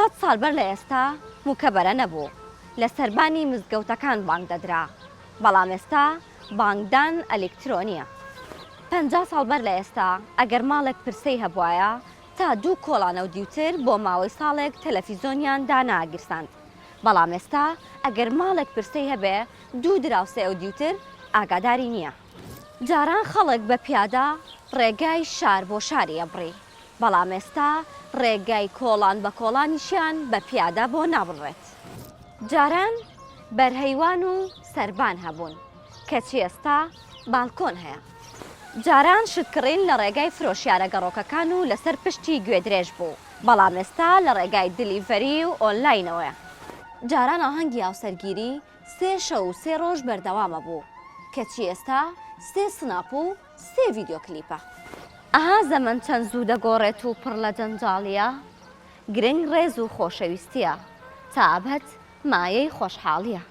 100 ساڵ بەر لە ئێستا موکەبەرە نەبوو، لە سەربانی مزگەوتەکان بانگ دەدرا، بەڵام ئێستا بانگدان ئەلکترۆنیە. 50 ساڵ بەر لە ئێستا ئەگەر ماڵێک پرسەی هەبوایە تا 2 کۆڵانە و دیوتر بۆ ماوەی ساڵێک تەلەڤیزۆنیان داناگیرساند، بەڵام ئێستا ئەگەر ماڵێک پرسەی هەبێ 2 دراوسێ و دیوتر ئاگاداری نییە. جاران خەڵک بە پیادە ڕێگای شار بۆ شاری ئەبڕی، بەڵام ئێستا ڕێگای کۆڵان بە کۆڵانیشیان بە پیادە بۆ نابڕێت. جاران بەرهەیوان و سەربان هەبوون، کەچی ئێستا باڵکۆن هەیە. جاران شتکڕین لە ڕێگای فرۆشیارە گەڕۆکەکان و لەسەر پشتی گوێدرێژ بوو، بەڵام ئێستا لە ڕێگای دلیڤەری و ئۆنلاینەوەیە. جاران ئاهەنگی هاوسەرگیری 3 شەو و 3 ڕۆژ بەردەوامە بوو، کەچی ئێستا 3 سناپ و 3 ڤیدیۆ کلیپە. ئەها زەمەن چەند زوو دەگۆڕێت و پڕ لە جەنجاڵیە، گرنگ ڕێز و خۆشەویستیە، تا ئەبەت مایەی خۆشحاڵیە.